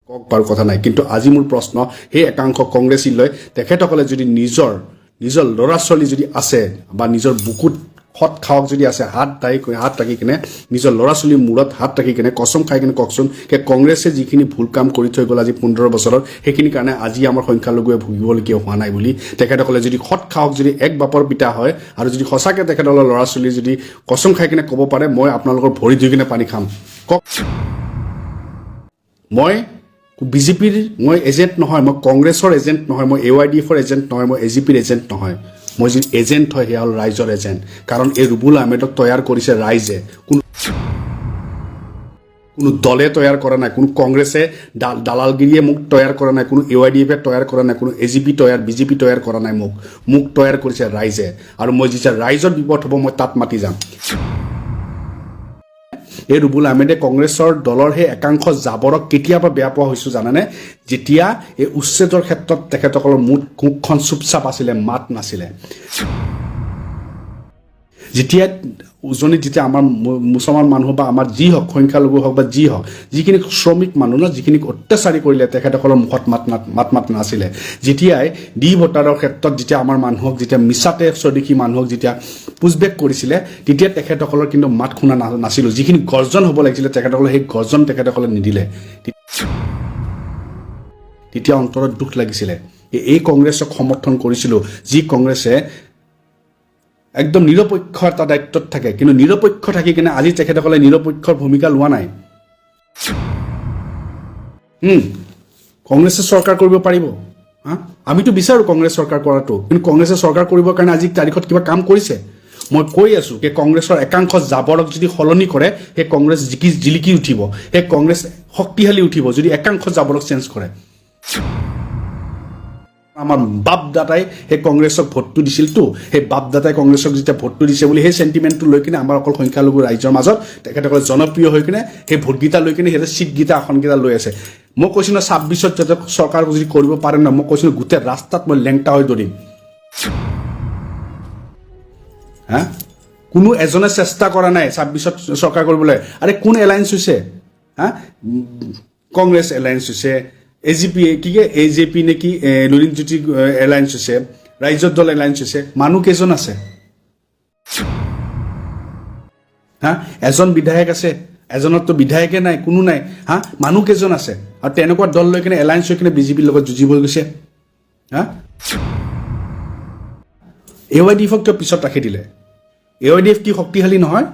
কক বাৰু কথা নাই, কিন্তু আজি মোৰ প্ৰশ্ন সেই একাংশ কংগ্ৰেছী লৈ তেখেতসকলে যদি নিজৰ ল'ৰা ছোৱালী যদি আছে বা নিজৰ বুকুত হত খাওক যদি আছে, হাত ৰাখি কিনে নিজৰ ল'ৰা ছোৱালীৰ মূৰত হাত ৰাখি কিনে কচম খাই কিনে কওকচোন কংগ্ৰেছে যিখিনি ভুল কাম কৰি থৈ গ'ল আজি 15 বছৰত সেইখিনি কাৰণে আজি আমাৰ সংখ্যালঘুৱে ভুগিবলগীয়া হোৱা নাই বুলি তেখেতসকলে যদি হত খাওক যদি এক বাপৰ পিতা হয় আৰু যদি সঁচাকৈ তেখেতসকলৰ ল'ৰা ছোৱালী যদি কচম খাই কিনে ক'ব পাৰে মই আপোনালোকৰ ভৰি ধুই কিনে পানী খাম, কওক। মই বিজেপিৰ মই এজেণ্ট নহয়, মই কংগ্ৰেছৰ এজেণ্ট নহয়, মই AYDFৰ এজেণ্ট নহয়, মই AGPৰ এজেণ্ট নহয়, মই যি এজেণ্ট হয় সেয়া হ'ল ৰাইজৰ এজেণ্ট। কাৰণ এই ৰুবুল আহমেদক তৈয়াৰ কৰিছে ৰাইজে, কোনো দলে তৈয়াৰ কৰা নাই, কোনো কংগ্ৰেছে দালালগিৰিয়ে মোক তৈয়াৰ কৰা নাই, কোনো AYDFে তৈয়াৰ কৰা নাই, কোনো বিজেপি তৈয়াৰ কৰা নাই, মোক তৈয়াৰ কৰিছে ৰাইজে। আৰু মই যেতিয়া ৰাইজৰ বিপদ হ'ব মই তাত মাতি যাম। এই ৰুবুল আহমেদে কংগ্ৰেছৰ দলৰ সেই একাংশ জাবৰক কেতিয়াবা বেয়া পোৱা হৈছোঁ জানেনে? যেতিয়া এই উচ্ছেদৰ ক্ষেত্ৰত তেখেতসকলৰ মুখখন চুপচাপ আছিলে, মাত নাছিলে। যেতিয়া উজনিত যেতিয়া আমাৰ মুছলমান মানুহ বা আমাৰ যি হওক সংখ্যালঘু হওক বা যি হওক যিখিনি শ্ৰমিক মানুহ ন যিখিনি অত্যাচাৰী কৰিলে তেখেতসকলৰ মুখত মাত নাছিলে। যেতিয়াই ডি ভোটাৰৰ ক্ষেত্ৰত যেতিয়া আমাৰ মানুহক যেতিয়া মিছাতে স্বদেশী মানুহক যেতিয়া পুছবেক কৰিছিলে তেতিয়া তেখেতসকলৰ কিন্তু মাত শুনা নাছিলোঁ। যিখিনি গৰ্জন হ'ব লাগিছিলে তেখেতসকলে সেই গৰ্জন তেখেতসকলে নিদিলে। তেতিয়া অন্তৰত দুখ লাগিছিলে। এই কংগ্ৰেছক সমৰ্থন কৰিছিলোঁ যি কংগ্ৰেছে একদম নিৰপেক্ষ এটা দায়িত্বত থাকে, কিন্তু নিৰপেক্ষ থাকি কিনে আজি তেখেতসকলে নিৰপেক্ষৰ ভূমিকা লোৱা নাই। কংগ্ৰেছে চৰকাৰ কৰিব পাৰিব, আমিতো বিচাৰোঁ কংগ্ৰেছ চৰকাৰ কৰাটো, কিন্তু কংগ্ৰেছে চৰকাৰ কৰিবৰ কাৰণে আজি তাৰিখত কিবা কাম কৰিছে? মই কৈ আছোঁ যে কংগ্ৰেছৰ একাংশ জাবৰক যদি সলনি কৰে সেই কংগ্ৰেছ জিলিকি উঠিব, সেই কংগ্ৰেছ শক্তিশালী উঠিব যদি একাংশ জাবৰক চেঞ্জ কৰে। আমাৰ বাপ দাদাই সেই কংগ্ৰেছক ভোটটো দিছিলতো, সেই বাপ দাদাই কংগ্ৰেছক যেতিয়া ভোটটো দিছে বুলি সেই চেণ্টিমেণ্টটো লৈ কিনে আমাৰ অকল সংখ্যালঘু ৰাইজৰ মাজত তেখেতসকলে জনপ্ৰিয় হৈ কিনে সেই ভোটকেইটা লৈ কিনে সিহঁতে ছিটকেইটা আসনকেইটা লৈ আছে। মই কৈছোঁ ন 26ত যাতে চৰকাৰ যদি কৰিব পাৰে ন, মই কৈছোঁ গোটেই ৰাস্তাত মই লেংটা হৈ দৌৰিম। কোনো এজনে চেষ্টা কৰা নাই 26ত চৰকাৰ কৰিবলৈ। আৰে কোন এলায়েন্স হৈছে? কংগ্ৰেছ এলায়েন্স হৈছে, AJP নেকি লুৰিণ জ্যোতি এলায়েন্স হৈছে, ৰাইজৰ দল এলায়েন্স হৈছে। মানুহ কেইজন আছে? এজন বিধায়ক আছে, এজনতো বিধায়কে নাই, কোনো নাই। মানুহ কেইজন আছে? আৰু তেনেকুৱা দল লৈ কিনে এলায়েন্স হৈ কিনে বিজেপিৰ লগত যুঁজিব গৈছে। AYDFক কিয় পিছত ৰাখি দিলে? AYDF কি শক্তিশালী নহয়?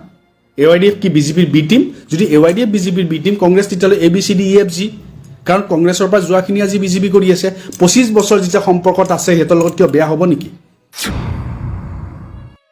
AYDF কি বিজেপিৰ বি টিম? যদি AYDF বিজেপিৰ বি টিম, কংগ্ৰেছ তেতিয়াহ'লে ABCDEFG। কাৰণ কংগ্ৰেছৰ পৰা যোৱাখিনি আজি বিজেপি কৰি আছে। 25 বছৰ যেতিয়া সম্পৰ্কত আছে সিহঁতৰ লগত কিয় বেয়া হ'ব নেকি?